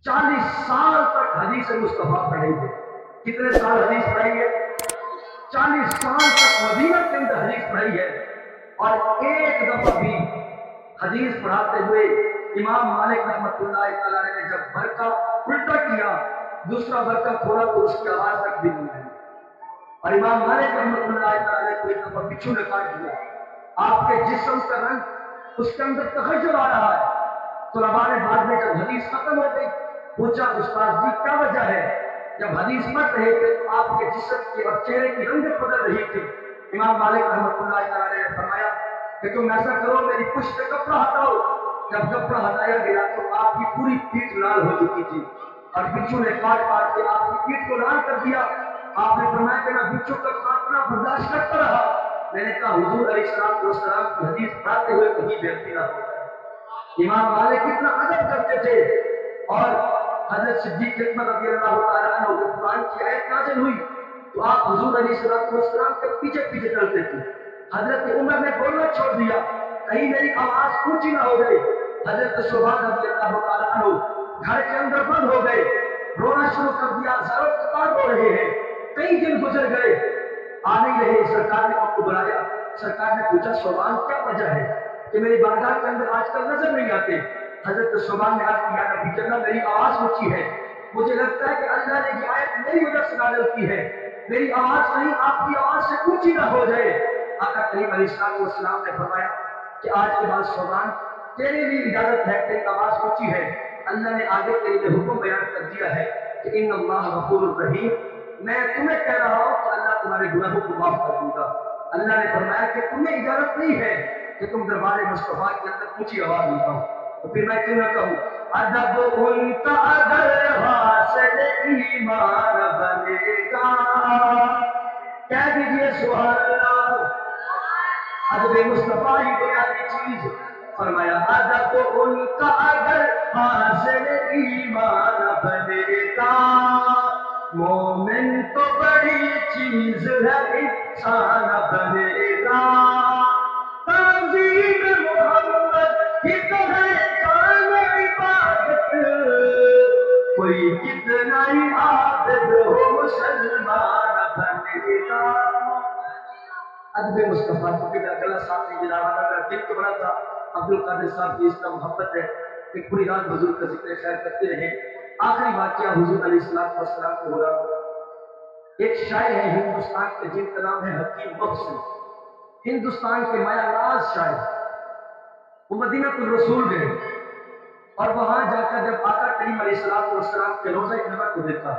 40 साल तक हदीस मुस्तफा पढ़ेंगे। कितने साल हदीस पढ़ेंगे? 40 साल तक मदीना के अंदर हदीस पढ़ी है। और एक दफा भी हदीस पढ़ाते हुए इमाम मालिक रहमतुल्लाह तआला ने जब बरका उल्टा किया, दूसरा बरका खोला तो उसकी आवाज तक भी नहीं आई। और इमाम मालिक रहमतुल्लाह तआला ने कोई दफा बिच्छू ने काट दिया, आपके जिस्म का रंग उसके अंदर तगज्जुब आ रहा है। तलबा ने बाद में जब हदीस खत्म हो गई पूछा, उस्ताद जी क्या वजह है? जब हदीस पढ़ रहे थे तो आपके जिस्म की और चेहरे की रंगत बदल रही थी। इमाम मालिक रहमतुल्लाह तआला ने फरमाया कि तुम ऐसा करो, मेरी पुष्ट से कपड़ा हटाओ। जब कपड़ा हटाया गया तो आपकी पूरी पीठ लाल हो चुकी थी और बिच्छू ने काट काट के आपकी पीठ को लाल कर दिया। आपने फरमाया कि मैं बिच्छू का काटना बर्दाश्त करता रहा। मैंने कहा हुजूर अलैहिस्सलाम की हदीस पढ़ाते हुए कहीं बेइज्जती ना हो जाए। इमाम मालिक कितना अदब करते थे। और हजरत सिद्दीक अकबर रज़ियल्लाहु ताला अन्हु जब कुरान की आयत नाज़िल हुई तो आप हुजूर अलैहिस्सलाम के पीछे पीछे चलते थे। हजरत उमर ने बोलना छोड़ दिया, कहीं मेरी आवाज ऊंची ना हो जाए। हजरत सुबहान रज़ियल्लाहु ताला अन्हु घर के अंदर बंद हो गए, रोना शुरू कर दिया, ज़ारों कतार रो रहे हैं। कई दिन गुजर गए, आ नहीं रहे। सरकार ने आपको बुलाया, सरकार ने पूछा सोबान क्या वजह है कि मेरी बारगाह के अंदर आजकल नजर नहीं आते? हजरत सोबान ने अर्ज किया, नबी जल्लल्लाहु मेरी आवाज ऊंची है, मुझे लगता है कि अल्लाह ने ये आयत मेरी वजह से नाज़िल की है, मेरी आवाज कहीं आपकी आवाज से ऊंची ना हो जाए। आका करीम अलैहिस्सलाम ने फरमाया कि आज के बाद सोबान तेरे लिए इजाजत है, तेरी आवाज ऊंची है। अल्लाह ने आगे तेरे लिए हुक्म बयान कर दिया है कि इन्नल्लाह गफूरुर रहीम, मैं तुम्हें कह रहा हूं कि अल्लाह तुम्हारे गुनाहों को माफ कर दूंगा। अल्लाह ने फरमाया कि तुम्हें इजाजत नहीं है कि तुम दरबार मुस्तफा के अंदर ऊंची आवाज लगाओ। तो फिर मैं क्यों ना कहूं, अदब उनका अगर हासिल ईमान बनेगा, कह दीजिए सुभान अल्लाह। अदब मुस्तफा ही बुनियादी चीज। फरमाया अदब उनका अगर हासिल ईमान बनेगा, मोमिन तो बड़ी चीज है इंसान बनेगा। ताज़ीम मोहम्मद ही तो है जान इबादत, कोई कितना ही आबिद हो मुसलमान बनेगा। अदब मुस्तफा को भी गला साहब ने गिरा, मेरा दिल तो बड़ा था। अब्दुल कादिर साहब की इसका मोहब्बत है कि पूरी रात हुजूर का जिक्र खैर करते रहे। आखिरी वाकया हुजूर अलैहिस्सलाम को हुआ। एक शायर है हिंदुस्तान के जिनका नाम है हकीम मोहसिन, हिंदुस्तान के मायानाज शायर। वो मदीनतुल रसूल गए और वहां जाकर जब आका करीम अलैहिस्सलाम के रोज़ा नबी को देखा